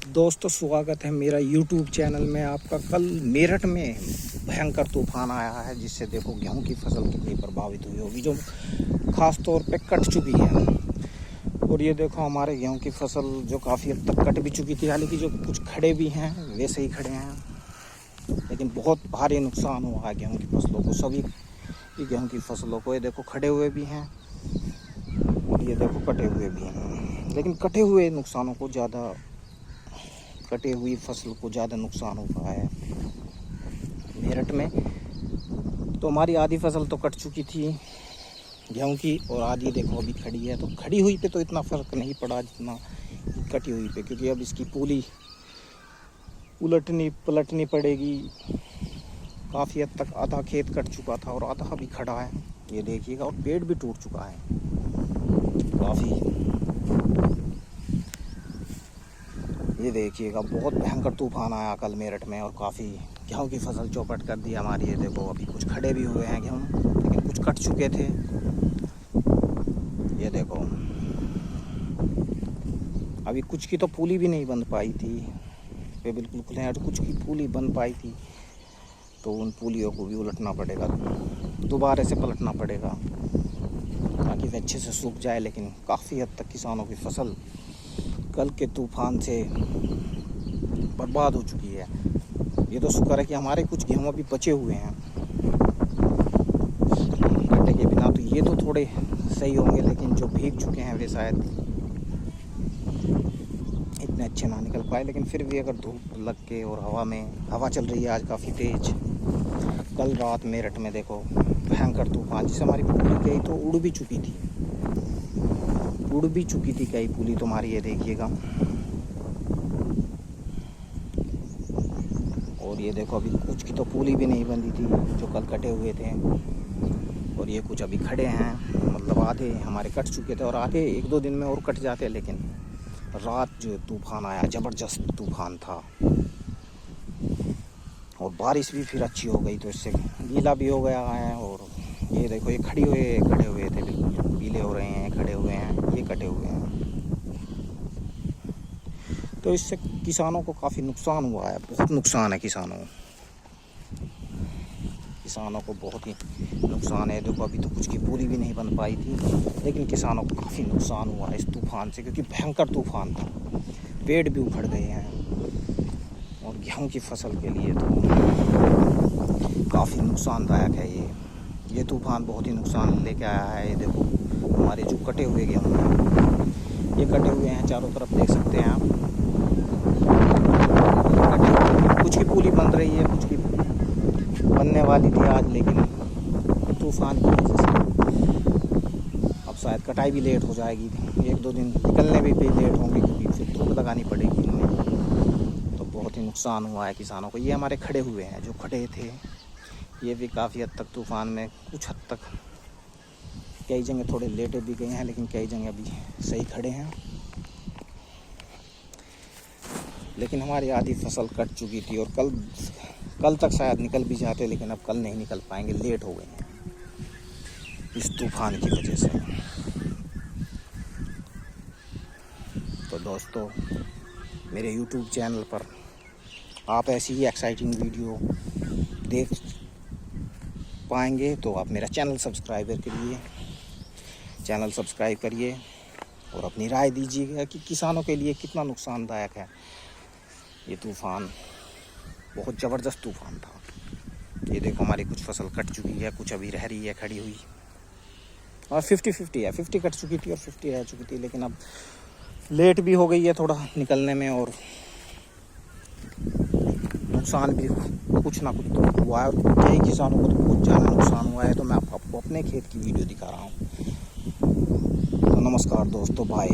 दोस्तों स्वागत है मेरा YouTube चैनल में आपका। कल मेरठ में भयंकर तूफान आया है जिससे देखो गेहूं की फसल कितनी प्रभावित हुई होगी, जो ख़ास तौर पे कट चुकी है। और ये देखो हमारे गेहूं की फसल जो काफ़ी हद तक कट भी चुकी थी, हालांकि जो कुछ खड़े भी हैं वैसे ही खड़े हैं, लेकिन बहुत भारी नुकसान हुआ है गेहूँ की फसलों को, सभी गेहूँ की फसलों को। ये देखो खड़े हुए भी हैं और ये देखो कटे हुए भी हैं, लेकिन कटे हुए नुकसानों को ज़्यादा, कटी हुई फसल को ज़्यादा नुकसान हुआ है मेरठ में। तो हमारी आधी फसल तो कट चुकी थी गेहूं की और आधी देखो अभी खड़ी है। तो खड़ी हुई पे तो इतना फ़र्क नहीं पड़ा जितना कटी हुई पे, क्योंकि अब इसकी पूली पलटनी पड़ेगी। काफ़ी हद तक आधा खेत कट चुका था और आधा भी खड़ा है, ये देखिएगा। और पेड़ भी टूट चुका है काफ़ी, ये देखिएगा। बहुत भयंकर तूफान आया कल मेरठ में और काफ़ी गेहूं की फसल चौपट कर दी हमारी। ये देखो अभी कुछ खड़े भी हुए हैं गेहूं, लेकिन कुछ कट चुके थे। ये देखो अभी कुछ की तो पूली भी नहीं बन पाई थी, वे बिल्कुल खुले हैं। कुछ की पूली बन पाई थी तो उन पूलियों को भी उलटना पड़ेगा, दोबारा से पलटना पड़ेगा ताकि वे अच्छे से सूख जाए। लेकिन काफ़ी हद तक किसानों की फसल कल के तूफान से बर्बाद हो चुकी है। ये तो शुक्र है कि हमारे कुछ गेहूं अभी बचे हुए हैं कटे के बिना, तो ये तो थोड़े सही होंगे, लेकिन जो भीग चुके हैं वे शायद इतने अच्छे ना निकल पाए। लेकिन फिर भी अगर धूप लग के और हवा चल रही है आज काफ़ी तेज। कल रात मेरठ में देखो भयंकर तूफान, जिससे हमारी पूली गई तो उड़ भी चुकी थी कई पूली तुम्हारी, ये देखिएगा। और ये देखो अभी कुछ की तो पूली भी नहीं बंधी थी जो कल कटे हुए थे, और ये कुछ अभी खड़े हैं। मतलब आधे हमारे कट चुके थे और आधे एक दो दिन में और कट जाते। लेकिन रात जो तूफान आया ज़बरदस्त तूफान था और बारिश भी फिर अच्छी हो गई, तो इससे गीला भी हो गया है। और ये देखो ये खड़े हुए थे, बिल्कुल गीले हो रहे हैं, खड़े हुए हैं, ये कटे हुए हैं। तो इससे किसानों को काफ़ी नुकसान हुआ है, बहुत नुकसान है किसानों को बहुत ही नुकसान है। देखो अभी तो कुछ की पूरी भी नहीं बन पाई थी, लेकिन किसानों को काफ़ी नुकसान हुआ है इस तूफान से, क्योंकि भयंकर तूफान था। पेड़ भी उखड़ गए हैं और गेहूं की फसल के लिए तो काफ़ी नुकसानदायक है ये तूफान, बहुत ही नुकसान लेके आया है। ये देखो हमारे जो कटे हुए गेहूँ हैं, ये कटे हुए हैं चारों तरफ, देख सकते हैं आप। कटे हुए, कुछ की पूली बन रही है, कुछ की बनने वाली थी आज, लेकिन तूफान की वजह से अब शायद कटाई भी लेट हो जाएगी। एक दो दिन निकलने भी लेट होंगे, क्योंकि फिर धूप लगानी पड़ेगी इनमें। तो बहुत ही नुकसान हुआ है किसानों को। ये हमारे खड़े हुए हैं, जो खड़े थे ये भी काफ़ी हद तक तूफान में, कुछ हद तक कई जगह थोड़े लेटे भी गए हैं, लेकिन कई जगह अभी सही खड़े हैं। लेकिन हमारी आधी फसल कट चुकी थी और कल तक शायद निकल भी जाते, लेकिन अब कल नहीं निकल पाएंगे, लेट हो गए हैं इस तूफान की वजह से। तो दोस्तों मेरे YouTube चैनल पर आप ऐसी ही एक्साइटिंग वीडियो देख पाएंगे, तो आप मेरा चैनल सब्सक्राइब करिए और अपनी राय दीजिएगा कि किसानों के लिए कितना नुकसानदायक है ये तूफ़ान। बहुत ज़बरदस्त तूफ़ान था। ये देखो हमारी कुछ फसल कट चुकी है, कुछ अभी रह रही है खड़ी हुई, और 50-50 है, 50 कट चुकी थी और 50 रह चुकी थी। लेकिन अब लेट भी हो गई है थोड़ा निकलने में, और नुकसान भी कुछ ना कुछ तो हुआ है, और कई किसानों को तो बहुत ज़्यादा नुकसान हुआ है। तो मैं आपको अपने खेत की वीडियो दिखा रहा हूँ। तो नमस्कार दोस्तों, बाय।